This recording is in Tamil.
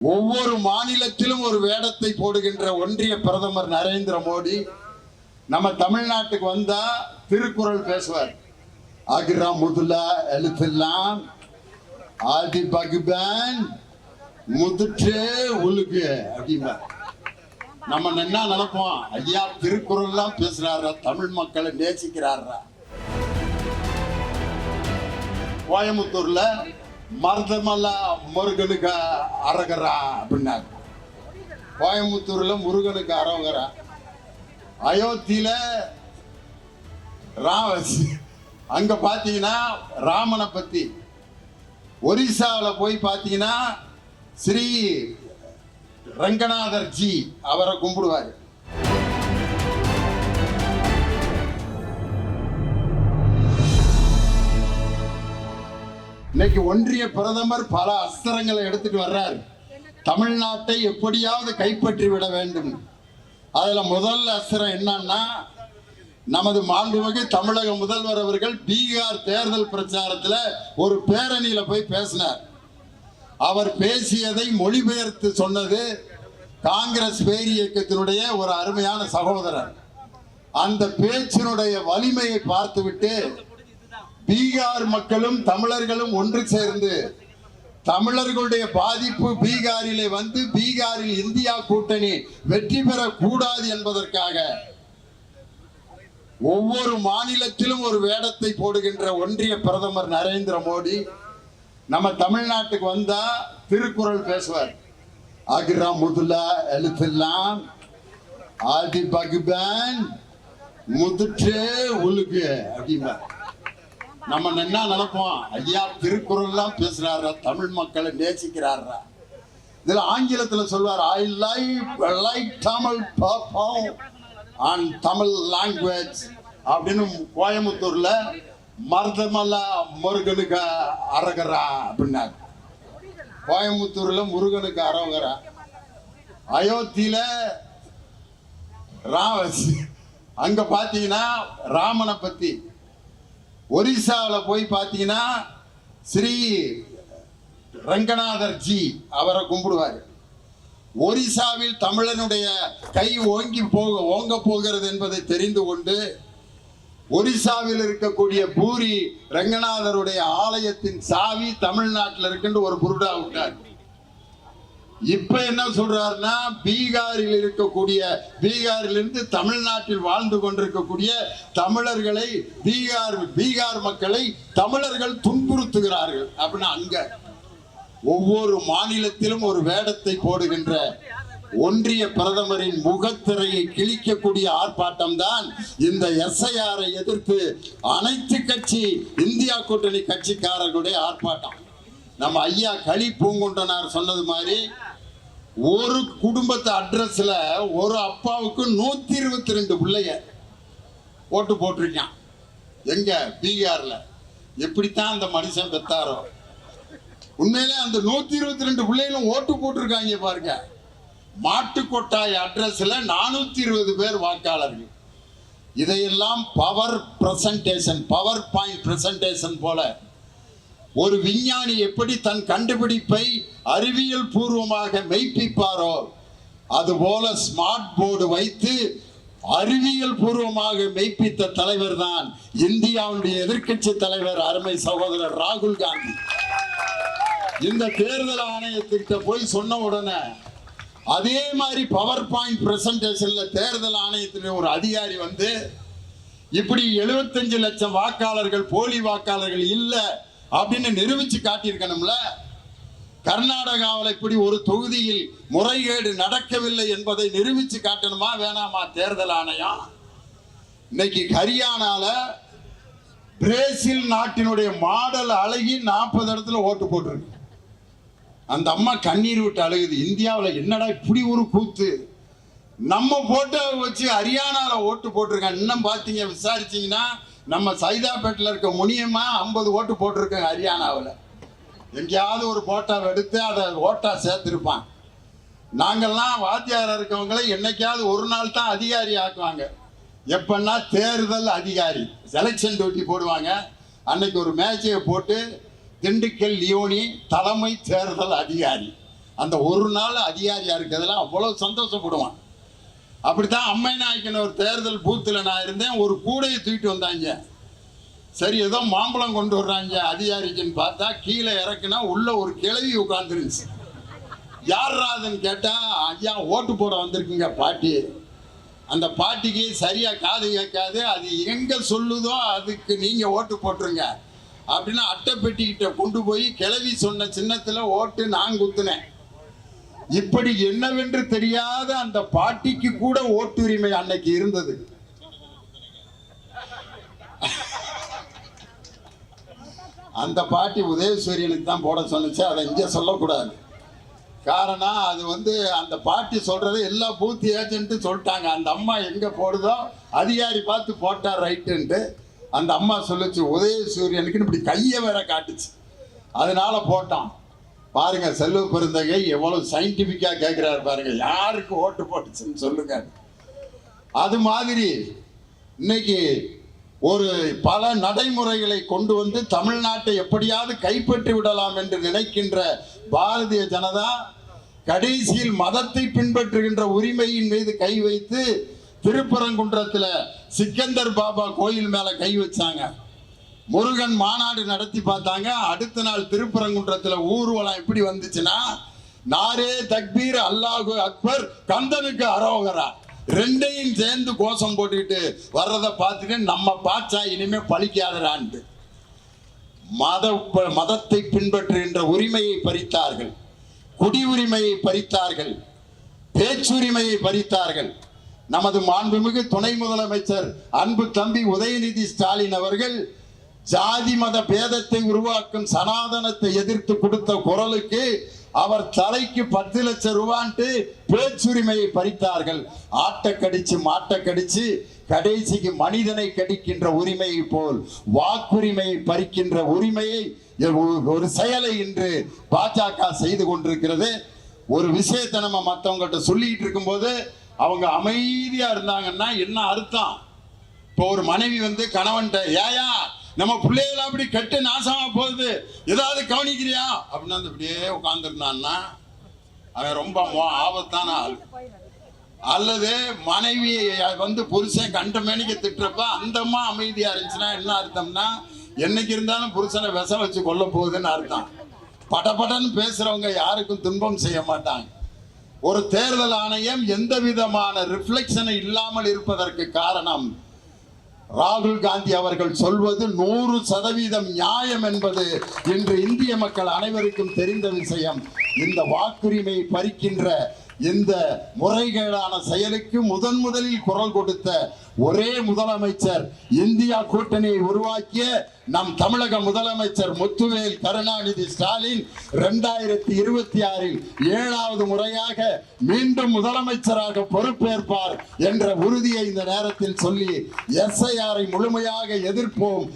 ஒவ்வொரு மாநிலத்திலும் ஒரு வேடத்தை போடுகின்ற ஒன்றிய பிரதமர் நரேந்திர மோடி நம்ம தமிழ்நாட்டுக்கு வந்தா திருக்குறள் பேசுவார். அகிரா முதலா எழுத்தெல்லாம் ஆதி பகுபன் முதுற்றே உழுகு அப்படின்னா நம்ம என்ன நினைப்போம், ஐயா திருக்குறள் எல்லாம் பேசுறாரா, தமிழ் மக்களை நேசிக்கிறாரா. கோயம்புத்தூர்ல மருதமல்லா முருகனுக்கு அரகரா அப்படின்னாரு. கோயம்புத்தூர்ல முருகனுக்கு அரகரா. அயோத்தியில அங்க பாத்தீங்கன்னா ராமனை பத்தி. ஒரிசாவில் போய் பாத்தீங்கன்னா ஸ்ரீ ரங்கநாதர் ஜி அவரை கும்பிடுவாரு. இன்னைக்கு ஒன்றிய பிரதமர் பல அஸ்திரங்களை எடுத்துட்டு வர்றாரு. தமிழ்நாட்டை எப்படியாவது கைப்பற்றி விட வேண்டும். அதுல முதல் அஸ்திரம் என்னன்னா, நமது மாண்புமிகு தமிழக முதல்வர் அவர்கள் பீகார் தேர்தல் பிரச்சாரத்துல ஒரு பேரணியில போய் பேசினார். அவர் பேசியதை மொழிபெயர்த்து சொன்னது காங்கிரஸ் பேர் இயக்கத்தினுடைய ஒரு அருமையான சகோதரர். அந்த பேச்சினுடைய வலிமையை பார்த்துவிட்டு பீகார் மக்களும் தமிழர்களும் ஒன்று சேர்ந்து தமிழர்களுடைய பாதிப்பு பீகாரிலே வந்து பீகாரில் இந்தியா கூட்டணி வெற்றி பெறக்கூடாது என்பதற்காக ஒவ்வொரு மாநிலத்திலும் ஒரு வேடத்தை போடுகின்ற ஒன்றிய பிரதமர் நரேந்திர மோடி நம்ம தமிழ்நாட்டுக்கு வந்தா திருக்குறள் பேசுவார். அகிரா முதலா எழுத்தெல்லாம் ஆதி பகுபன் முதுற்றே உழுகு அப்படின்னா நம்ம என்ன நினைப்போம், ஐயா திருக்குறள் எல்லாம் பேசுறாரா, தமிழ் மக்களை நேசிக்கிறாரா. இதுல ஆங்கிலத்துல சொல்வார், I like Tamil and Tamil language அப்படின்னு. கோயம்புத்தூர்ல மருதமல்லா முருகனுக்கு அரகரா அப்படின்னாரு. கோயம்புத்தூர்ல முருகனுக்கு அரகரா. அயோத்தியில அங்க பாத்தீங்கன்னா ராமனை பத்தி. ஒரிசாவில் போய் பார்த்தீங்கன்னா ஸ்ரீ ரங்கநாதர் ஜி அவரை கும்பிடுவார். ஒரிசாவில் தமிழனுடைய கை ஓங்க போகிறது என்பதை தெரிந்து கொண்டு ஒரிசாவில் இருக்கக்கூடிய பூரி ரங்கநாதருடைய ஆலயத்தின் சாவி தமிழ்நாட்டில் இருக்குன்னு ஒரு புருடா விட்டார். இப்ப என்ன சொல்றாருன்னா, பீகாரில் இருக்கக்கூடிய பீகாரிலிருந்து தமிழ்நாட்டில் வாழ்ந்து கொண்டிருக்கக்கூடிய தமிழர்களை பீகார் மக்களை தமிழர்கள் துன்புறுத்துகிறார்கள் அப்படின்னா அங்க ஒவ்வொரு மாநிலத்திலும் ஒரு வேடத்தை போடுகின்ற ஒன்றிய பிரதமரின் முகத்திரையை கிழிக்கக்கூடிய ஆர்ப்பாட்டம் தான் இந்த எஸ்ஐஆரை எதிர்த்து அனைத்து கட்சி இந்தியா கூட்டணி கட்சிக்காரர்களுடைய ஆர்ப்பாட்டம். நம்ம ஐயா களி பூங்குன்றனார் சொன்னது மாதிரி ஒரு குடும்பத்து அட்ரஸ்ல ஒரு அப்பாவுக்கு 122 பிள்ளைங்க ஓட்டு போட்டிருக்கான். எங்க பீகார்ல. எப்படித்தான் அந்த மனுஷன் பெத்தாரோ. உண்மையிலே அந்த 122 பிள்ளைகளும் ஓட்டு போட்டிருக்காங்க பாருங்க. மாட்டுக்கொட்டாய் அட்ரஸ்ல 420 பேர் வாக்காளர்கள். இதையெல்லாம் பவர் பாயிண்ட் பிரசன்டேஷன் போல ஒரு விஞ்ஞானி எப்படி தன் கண்டுபிடிப்பை அறிவியல் பூர்வமாக மெய்ப்பிப்பாரோ அதுபோல ஸ்மார்ட் போர்டு வைத்து அறிவியல் பூர்வமாக மெய்ப்பித்த தலைவர் தான் இந்தியாவுடைய எதிர்க்கட்சி தலைவர் அருமை சகோதரர் ராகுல் காந்தி. இந்த தேர்தல் ஆணையத்திட்ட போய் சொன்ன உடனே அதே மாதிரி பவர் பாயிண்ட் பிரசன்டேஷன்ல தேர்தல் ஆணையத்தின் ஒரு அதிகாரி வந்து இப்படி 75 லட்சம் வாக்காளர்கள் போலி வாக்காளர்கள் இல்ல அப்படின்னு நிரூபிச்சு காட்டியிருக்கணும்ல. கர்நாடகாவில் இப்படி ஒரு தொகுதியில் முறைகேடு நடக்கவில்லை என்பதை நிரூபிச்சு காட்டணுமா வேணாமா தேர்தல் ஆணையம்? இன்னைக்கு ஹரியானால பிரேசில் நாட்டினுடைய மாடல் அழகி 40 இடத்துல ஓட்டு போட்டிருக்கு. அந்த அம்மா கண்ணீர் விட்டு அழுகுது. இந்தியாவில் என்னடா இப்படி ஒரு கூத்து, நம்ம போட்டோ வச்சு ஹரியானால ஓட்டு போட்டிருக்காங்க. இன்னும் பார்த்தீங்க விசாரிச்சீங்கன்னா நம்ம சைதாப்பேட்டில் இருக்க முனியமா 50 ஓட்டு போட்டிருக்காங்க ஹரியானாவில். எங்கேயாவது ஒரு போட்டோவை எடுத்து அதை ஓட்டா சேர்த்திருப்பான். நாங்கள்லாம் வாத்தியார் இருக்கவங்களை என்னைக்காவது ஒரு நாள் தான் அதிகாரி ஆக்குவாங்க. எப்பன்னா தேர்தல் அதிகாரி செலெக்ஷன் டியூட்டி போடுவாங்க. அன்னைக்கு ஒரு மேட்சை போட்டு திண்டுக்கல் லியோனி தலைமை தேர்தல் அதிகாரி அந்த ஒரு நாள் அதிகாரியா இருக்கிறதுல அவ்வளவு சந்தோஷப்படுவான். அப்படித்தான் அம்மை நாயக்கன் ஒரு தேர்தல் பூத்தில் நான் இருந்தேன். ஒரு கூடையை தூக்கிட்டு வந்தாங்க. சரி ஏதோ மாம்பழம் கொண்டு வர்றாங்க அதிகாரிக்குன்னு பார்த்தா கீழே இறக்குனா உள்ள ஒரு கிழவி உட்காந்துருந்துச்சு. யாராதுன்னு கேட்டா, ஐயா ஓட்டு போட வந்திருக்குங்க பாட்டி. அந்த பாட்டிக்கு சரியா காது கேட்காது, அது எங்க சொல்லுதோ அதுக்கு நீங்க ஓட்டு போட்டுருங்க அப்படின்னு அட்டை பெட்டிக்கிட்ட கொண்டு போய் கிழவி சொன்ன சின்னத்துல ஓட்டு நான் குத்துனேன். இப்படி என்னவென்று தெரியாத அந்த பாட்டிக்கு கூட ஓட்டுரிமை அன்னைக்கு இருந்தது. அந்த பாட்டி உதயசூரியனுக்கு தான் போட சொன்னிச்சு. அதை இங்கே சொல்லக்கூடாது. காரணம் அது அந்த பாட்டி சொல்றது எல்லா பூத் ஏஜென்ட்டு சொல்லிட்டாங்க. அந்த அம்மா எங்க போடுதோ அதிகாரி பார்த்து போட்டார் ரைட்டுன்ட்டு. அந்த அம்மா சொல்லுச்சு உதயசூரியனுக்கு இப்படி கையை வேற காட்டுச்சு, அதனால போட்டான். பாருங்க செல்வ பெருந்தகை எவ்வளவு சயின்டிபிக்கா கேட்கிறாரு பாருங்க, யாருக்கு ஓட்டு போட்டுச்சுன்னு சொல்லுங்க. அது மாதிரி இன்னைக்கு ஒரு பல நடைமுறைகளை கொண்டு வந்து தமிழ்நாட்டை எப்படியாவது கைப்பற்றி விடலாம் என்று நினைக்கின்ற பாரதிய ஜனதா கடைசியில் மதத்தை பின்பற்றுகின்ற உரிமையின் மீது கை வைத்து திருப்பரங்குன்றத்தில் சிக்கந்தர் பாபா கோயில் மேல கை வச்சாங்க. முருகன் மாநாடு நடத்தி பார்த்தாங்க. அடுத்த நாள் திருப்பரங்குன்றத்தில் ஊர்வலம் எப்படி வந்துச்சுன்னா, நாரே தக்பீர் அல்லாஹு அக்பர் கந்தனுக்கு அரோகரா ரெண்டையும் சேர்ந்து கோஷம் போட்டுக்கிட்டு வர்றதை பார்த்துட்டு நம்ம பாச்சா இனிமே பழிக்காதரான்ட்டு மதத்தை பின்பற்றுகின்ற உரிமையை பறித்தார்கள், குடி உரிமையை பறித்தார்கள், பேச்சுரிமையை பறித்தார்கள். நமது மாண்புமிகு துணை முதலமைச்சர் அன்பு தம்பி உதயநிதி ஸ்டாலின் அவர்கள் ஜாதி மத பேதத்தை உருவாக்கும் சனாதனத்தை எதிர்த்து கொடுத்த குரலுக்கு அவர் தலைக்கு 10 லட்சம் ரூபான்ட்டு பேச்சுரிமையை பறித்தார்கள். ஆட்டை கடிச்சு மாட்டை கடிச்சு கடைசிக்கு மனிதனை கடிக்கின்ற உரிமையை போல் வாக்குரிமையை பறிக்கின்ற உரிமையை ஒரு செயலை இன்று பாஜக செய்து கொண்டிருக்கிறது. ஒரு விஷயத்தை நம்ம மற்றவங்ககிட்ட சொல்லிட்டு இருக்கும் போது அவங்க அமைதியா இருந்தாங்கன்னா என்ன அர்த்தம்? இப்போ ஒரு மனைவி கணவன்கிட்ட ஏயா நம்ம பிள்ளைகள் அப்படி கட்டு நாசமா போகுது, ஏதாவது கவனிக்கிறியா அப்படின்னு அப்படியே உட்கார்ந்துருந்தான்னா அவன் ரொம்ப ஆபத்தான ஆள். அல்லது மனைவி புருஷன் கண்டமேனிக்க திட்டுறப்ப அந்தம்மா அமைதியா இருந்துச்சுன்னா என்ன அர்த்தம்னா, என்னைக்கு இருந்தாலும் புருஷனை விஷம் வச்சு கொல்ல போகுதுன்னு அர்த்தம். படபடன்னு பேசுறவங்க யாருக்கும் துன்பம் செய்ய மாட்டாங்க. ஒரு தேர்தல் ஆணையம் எந்த விதமான ரிஃப்ளெக்ஷனை இல்லாமல் இருப்பதற்கு காரணம் ராகுல் காந்தி அவர்கள் சொல்வது 100% நியாயம் என்பது இன்று இந்திய மக்கள் அனைவருக்கும் தெரிந்த விஷயம். இந்த வாக்குரிமை பறிக்கின்ற இந்த முறைகேடான செயலுக்கு முதலில் குரல் கொடுத்த ஒரே முதலமைச்சர், இந்தியா கூட்டணியை உருவாக்கிய நம் தமிழக முதலமைச்சர் முத்துவேல் கருணாநிதி ஸ்டாலின் 2026 7வது முறையாக மீண்டும் முதலமைச்சராக பொறுப்பேற்பார் என்ற உறுதியை இந்த நேரத்தில் சொல்லி SIR-ஐ முழுமையாக எதிர்ப்போம்.